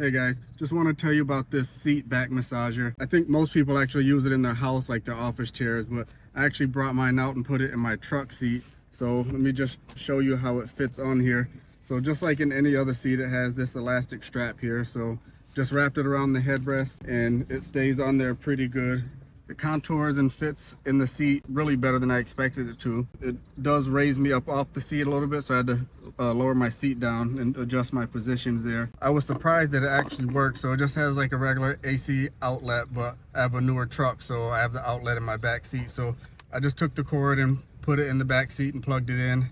Hey guys, just want to tell you about this seat back massager. I think most people actually use it in their house like their office chairs, but I actually brought mine out and put it in my truck seat. So let me just show you how it fits on here. So just like in any other seat, it has this elastic strap here. So just wrapped it around the headrest and it stays on there pretty good. It contours and fits in the seat really better than I expected it to. It does raise me up off the seat a little bit, so I had to lower my seat down and adjust my positions there. I was surprised that it actually works. So it just has like a regular AC outlet, but I have a newer truck, so I have the outlet in my back seat. So I just took the cord and put it in the back seat and plugged it in,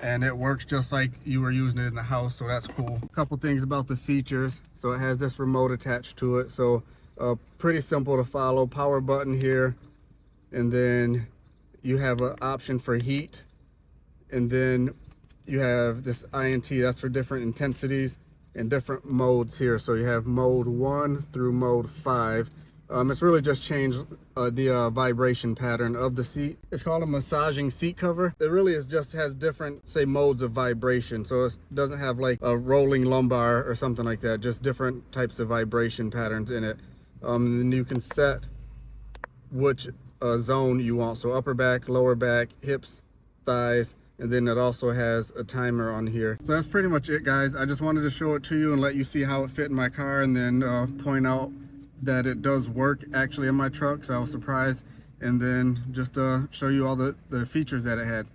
and it works just like you were using it in the house, so that's cool. A couple things about the features. So it has this remote attached to it, so pretty simple to follow. Power button here, and then you have an option for heat, and then you have this INT, that's for different intensities and different modes here. So you have mode 1 through mode 5. It's really just changed the vibration pattern of the seat. It's called a massaging seat cover. It really is just has different, say, modes of vibration. So it doesn't have like a rolling lumbar or something like that, just different types of vibration patterns in it. And then you can set which zone you want. So upper back, lower back, hips, thighs, and then it also has a timer on here. So that's pretty much it, guys. I just wanted to show it to you and let you see how it fit in my car, and then point out that it does work actually in my truck. So I was surprised, and then just show you all the features that it had.